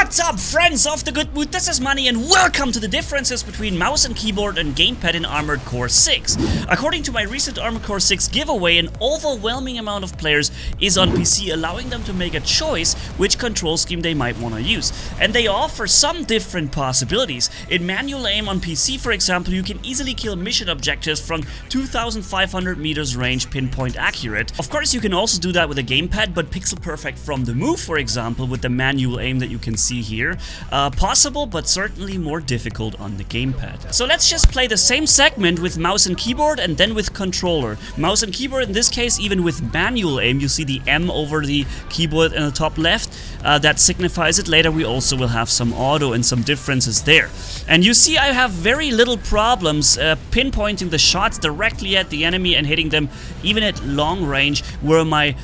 What's up, friends of the good mood? This is Manni and welcome to the differences between mouse and keyboard and gamepad in Armored Core 6. According to my recent Armored Core 6 giveaway, an overwhelming amount of players is on PC, allowing them to make a choice which control scheme they might want to use. And they offer some different possibilities. In manual aim on PC, for example, you can easily kill mission objectives from 2,500 meters range, pinpoint accurate. Of course, you can also do that with a gamepad, but pixel perfect from the move, for example, with the manual aim that you can see here. Possible, but certainly more difficult on the gamepad. So let's just play the same segment with mouse and keyboard and then with controller. Mouse and keyboard, in this case, even with manual aim, you see the M over the keyboard in the top left. That signifies it. Later we also will have some auto and some differences there. And you see I have very little problems pinpointing the shots directly at the enemy and hitting them even at long range, where my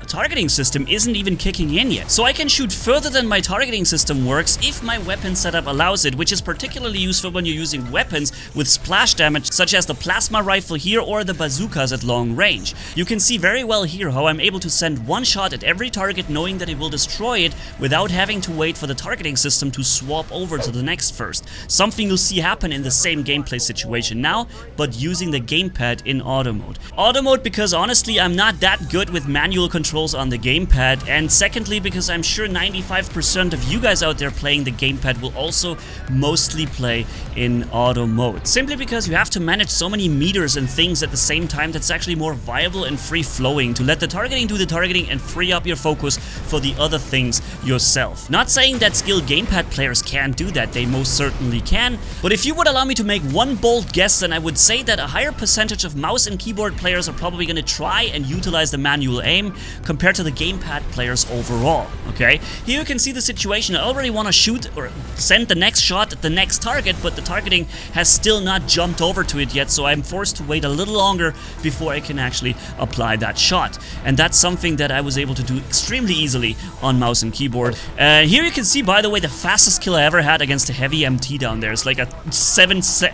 targeting system isn't even kicking in yet. So I can shoot further than my targeting system works if my weapon setup allows it, which is particularly useful when you're using weapons with splash damage, such as the plasma rifle here or the bazookas at long range. You can see very well here how I'm able to send one shot at every target, knowing that it will destroy it without having to wait for the targeting system to swap over to the next first. Something you'll see happen in the same gameplay situation now, but using the gamepad in auto mode. Auto mode because honestly I'm not that good with manual controls on the gamepad, and secondly because I'm sure 95% of you guys out there playing the gamepad will also mostly play in auto mode. Simply because you have to manage so many meters and things at the same time, that's actually more viable and free-flowing to let the targeting do the targeting and free up your focus for the other things yourself. Not saying that skilled gamepad players can't do that, they most certainly can, but if you would allow me to make one bold guess, then I would say that a higher percentage of mouse and keyboard players are probably going to try and utilize the manual aim compared to the gamepad players overall, okay? Here you can see the situation. I already want to shoot or send the next shot at the next target, but the targeting has still not jumped over to it yet, so I'm forced to wait a little longer before I can actually apply that shot. And that's something that I was able to do extremely easily on mouse and keyboard. Here you can see, by the way, the fastest kill I ever had against a heavy MT down there. It's like a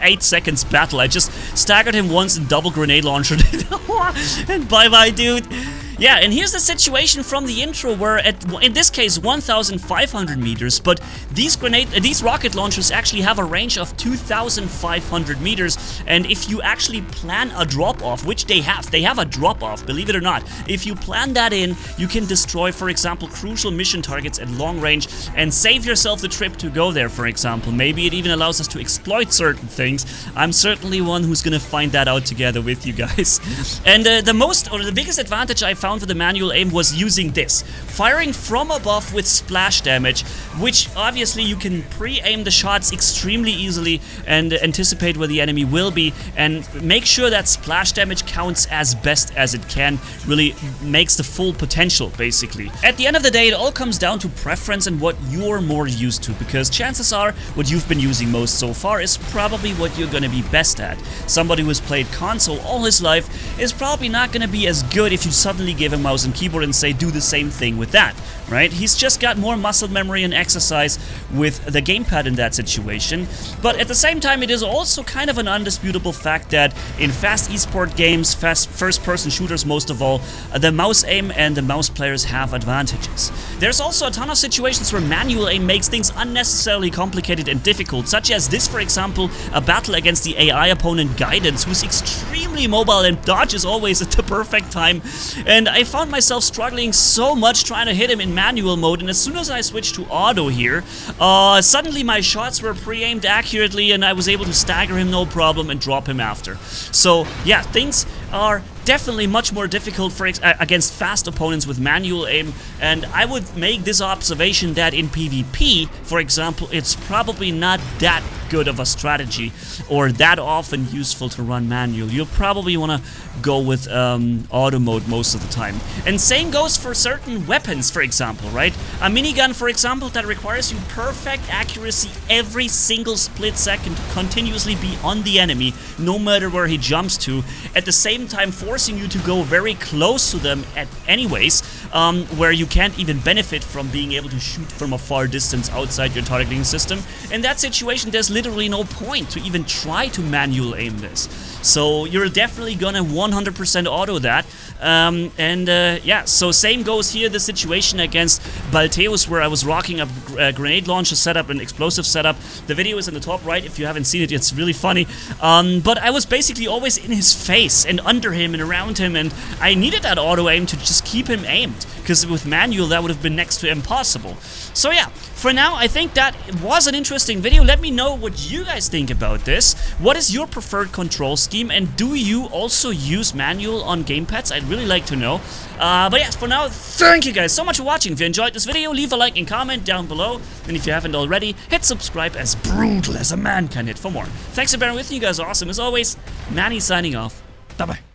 8 seconds battle. I just staggered him once and double grenade launched and bye-bye, dude. Yeah, and here's the situation from the intro where, in this case, 1,500 meters, but these rocket launchers actually have a range of 2,500 meters, and if you actually plan a drop-off, which they have a drop-off, believe it or not, if you plan that in, you can destroy, for example, crucial mission targets at long range and save yourself the trip to go there, for example. Maybe it even allows us to exploit certain things. I'm certainly one who's gonna find that out together with you guys. And the biggest advantage I found for the manual aim was using this. Firing from above with splash damage, which obviously you can pre-aim the shots extremely easily and anticipate where the enemy will be, and make sure that splash damage counts as best as it can, really makes the full potential, basically. At the end of the day, it all comes down to preference and what you're more used to, because chances are what you've been using most so far is probably what you're gonna be best at. Somebody who has played console all his life is probably not gonna be as good if you suddenly give him mouse and keyboard and say do the same thing with that, right? He's just got more muscle memory and exercise with the gamepad in that situation. But at the same time, it is also kind of an undisputable fact that in fast esport games, fast first-person shooters most of all, the mouse aim and the mouse players have advantages. There's also a ton of situations where manual aim makes things unnecessarily complicated and difficult, such as this, for example, a battle against the AI opponent Guidance, who's extremely mobile and dodges always at the perfect time. And I found myself struggling so much trying to hit him in manual mode, and as soon as I switched to auto here, suddenly my shots were pre-aimed accurately and I was able to stagger him no problem and drop him after. So yeah, things are definitely much more difficult against fast opponents with manual aim, and I would make this observation that in PvP, for example, it's probably not that good of a strategy or that often useful to run manual. You'll probably want to go with auto mode most of the time. And same goes for certain weapons, for example, right? A minigun, for example, that requires you perfect accuracy every single split second to continuously be on the enemy, no matter where he jumps to, at the same time forcing forcing you to go very close to them at anyways, where you can't even benefit from being able to shoot from a far distance outside your targeting system. In that situation, there's literally no point to even try to manual aim this. So you're definitely gonna 100% auto that. Yeah, so same goes here, the situation against Balteus, where I was rocking a grenade launcher setup and explosive setup. The video is in the top right if you haven't seen it. It's really funny. But I was basically always in his face and under him and around him, and I needed that auto aim to just keep him aimed, because with manual that would have been next to impossible. So yeah, for now I think that was an interesting video. Let me know what you guys think about this. What is your preferred control scheme, and do you also use manual on gamepads? I'd really like to know. But yes, for now, thank you guys so much for watching. If you enjoyed this video, leave a like and comment down below, and if you haven't already, hit subscribe, as brutal as a man can hit, for more. Thanks for bearing with me, you guys are awesome as always. Manni signing off. Bye bye.